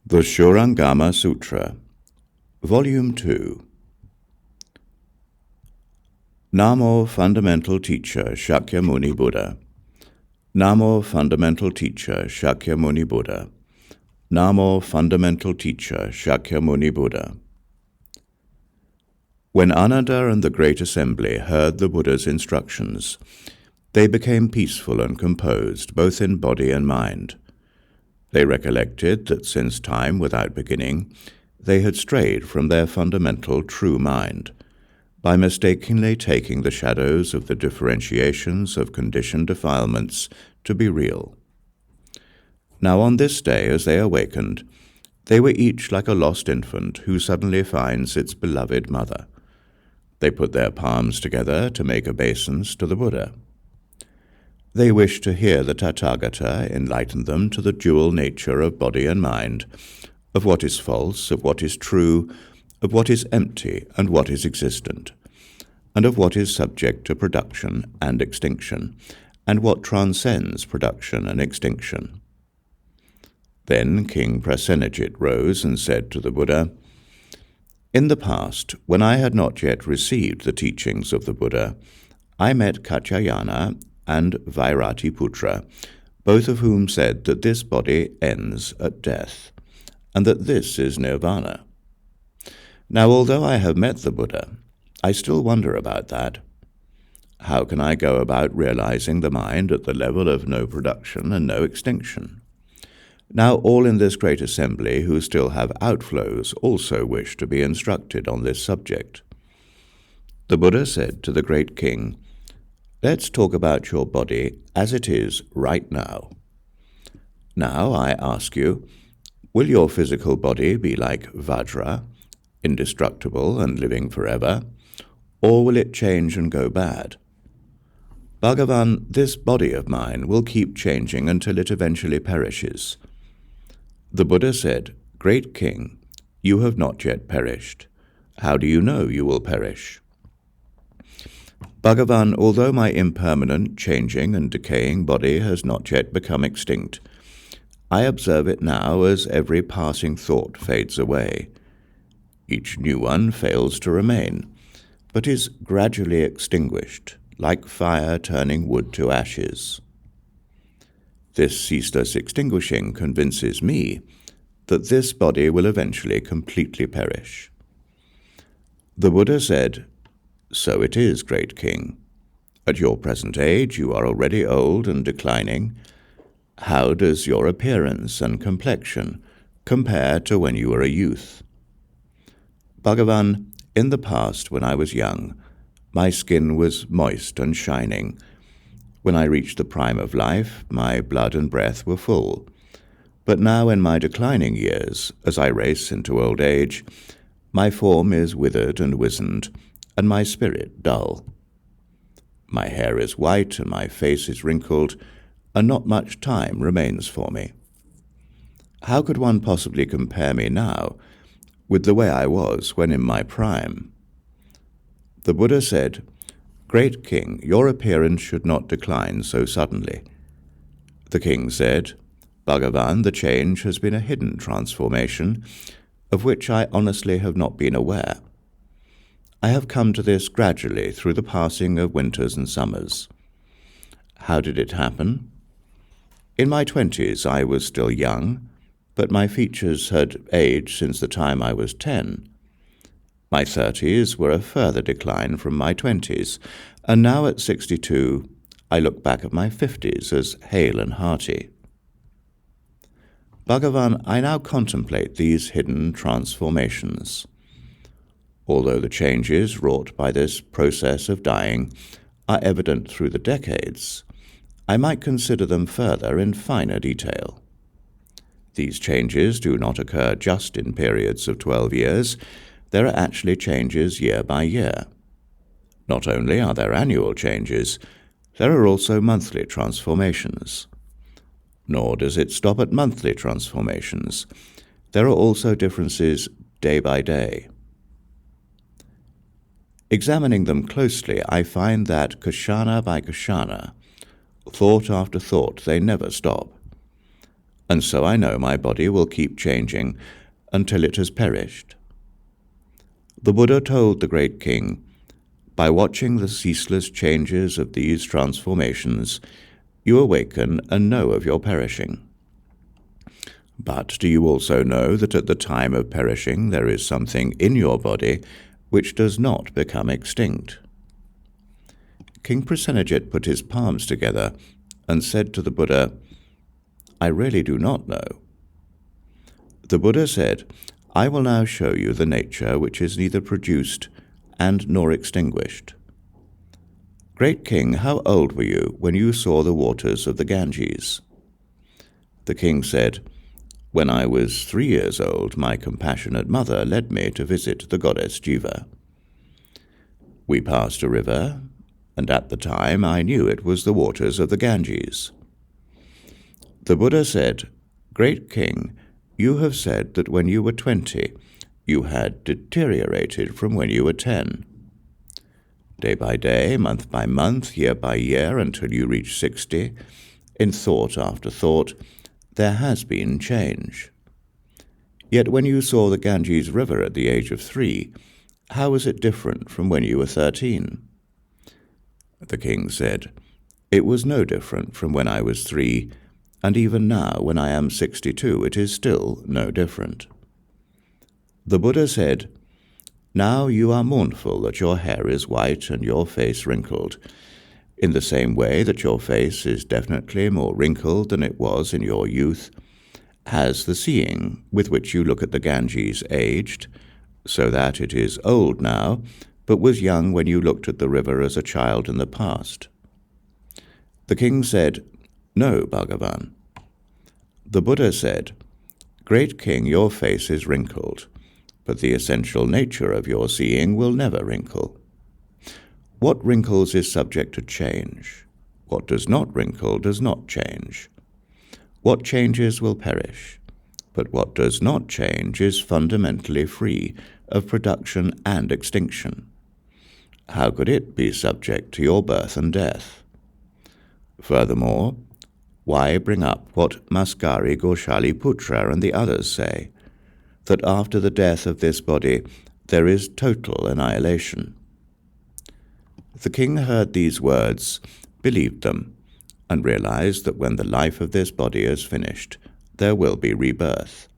The Śūraṅgama Sutra, Volume 2. Namo Fundamental Teacher Shakyamuni Buddha. Namo Fundamental Teacher Shakyamuni Buddha. Namo Fundamental Teacher Shakyamuni Buddha. When Ananda and the Great Assembly heard the Buddha's instructions, they became peaceful and composed, both in body and mind. They recollected that since time without beginning, they had strayed from their fundamental true mind, by mistakenly taking the shadows of the differentiations of conditioned defilements to be real. Now on this day, as they awakened, they were each like a lost infant who suddenly finds its beloved mother. They put their palms together to make obeisance to the Buddha. They wished to hear the Tathagata enlighten them to the dual nature of body and mind, of what is false, of what is true, of what is empty and what is existent, and of what is subject to production and extinction, and what transcends production and extinction. Then King Prasenajit rose and said to the Buddha, "In the past, when I had not yet received the teachings of the Buddha, I met Katyayana and Vairatiputra, both of whom said that this body ends at death, and that this is nirvana. Now, although I have met the Buddha, I still wonder about that. How can I go about realizing the mind at the level of no production and no extinction? Now all in this great assembly who still have outflows also wish to be instructed on this subject." The Buddha said to the great king, "Let's talk about your body as it is right now. Now I ask you, will your physical body be like Vajra, indestructible and living forever, or will it change and go bad? Bhagavan, this body of mine will keep changing until it eventually perishes." The Buddha said, "Great king, you have not yet perished. How do you know you will perish?" "Bhagavan, although my impermanent, changing and decaying body has not yet become extinct, I observe it now as every passing thought fades away. Each new one fails to remain, but is gradually extinguished, like fire turning wood to ashes. This ceaseless extinguishing convinces me that this body will eventually completely perish." The Buddha said, "So it is, great king. At your present age you are already old and declining. How does your appearance and complexion compare to when you were a youth?" "Bhagavan, in the past when I was young, my skin was moist and shining. When I reached the prime of life, my blood and breath were full. But now in my declining years, as I race into old age, my form is withered and wizened, and my spirit dull. My hair is white and my face is wrinkled, and not much time remains for me. How could one possibly compare me now with the way I was when in my prime?" The Buddha said, "Great king, your appearance should not decline so suddenly." The king said, "Bhagavan, the change has been a hidden transformation, of which I honestly have not been aware. I have come to this gradually through the passing of winters and summers. How did it happen? In my 20s I was still young, but my features had aged since the time I was 10. My 30s were a further decline from my 20s, and now at 62 I look back at my 50s as hale and hearty. Bhagavan, I now contemplate these hidden transformations. Although the changes wrought by this process of dying are evident through the decades, I might consider them further in finer detail. These changes do not occur just in periods of 12 years. There are actually changes year by year. Not only are there annual changes, there are also monthly transformations. Nor does it stop at monthly transformations. There are also differences day by day. Examining them closely, I find that kshana by kshana, thought after thought, they never stop. and so I know my body will keep changing until it has perished. The Buddha told the great king, by watching the ceaseless changes of these transformations, you awaken and know of your perishing. But do you also know that at the time of perishing there is something in your body which does not become extinct? King Prasenajit put his palms together and said to the Buddha, I really do not know. The Buddha said, I will now show you the nature which is neither produced and nor extinguished. Great king, how old were you when you saw the waters of the Ganges? The king said, when I was 3 years old, my compassionate mother led me to visit the goddess Jiva. We passed a river, and at the time I knew it was the waters of the Ganges. The Buddha said, Great king, you have said that when you were 20, you had deteriorated from when you were 10. Day by day, month by month, year by year, until you reach 60, in thought after thought, there has been change. Yet when you saw the Ganges River at the age of 3, how was it different from when you were 13? The king said, It was no different from when I was 3, and even now, when I am 62, it is still no different. The Buddha said, Now you are mournful that your hair is white and your face wrinkled, in the same way that your face is definitely more wrinkled than it was in your youth. Has the seeing with which you look at the Ganges aged, so that it is old now, but was young when you looked at the river as a child in the past? The king said, No, Bhagavan. The Buddha said, Great king, your face is wrinkled, but the essential nature of your seeing will never wrinkle. What wrinkles is subject to change. What does not wrinkle does not change. What changes will perish, but what does not change is fundamentally free of production and extinction. How could it be subject to your birth and death? Furthermore, why bring up what Maskari Ghoshaliputra and the others say, that after the death of this body there is total annihilation? The king heard these words, believed them, and realized that when the life of this body is finished, there will be rebirth.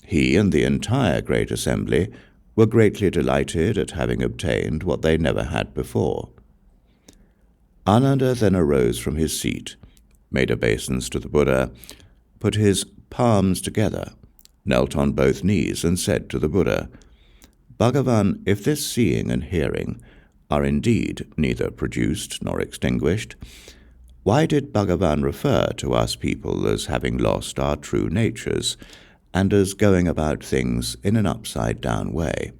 He and the entire great assembly were greatly delighted at having obtained what they never had before. Ananda then arose from his seat, made obeisance to the Buddha, put his palms together, knelt on both knees, and said to the Buddha, Bhagavan, if this seeing and hearing are indeed neither produced nor extinguished, why did Bhagavan refer to us people as having lost our true natures and as going about things in an upside-down way?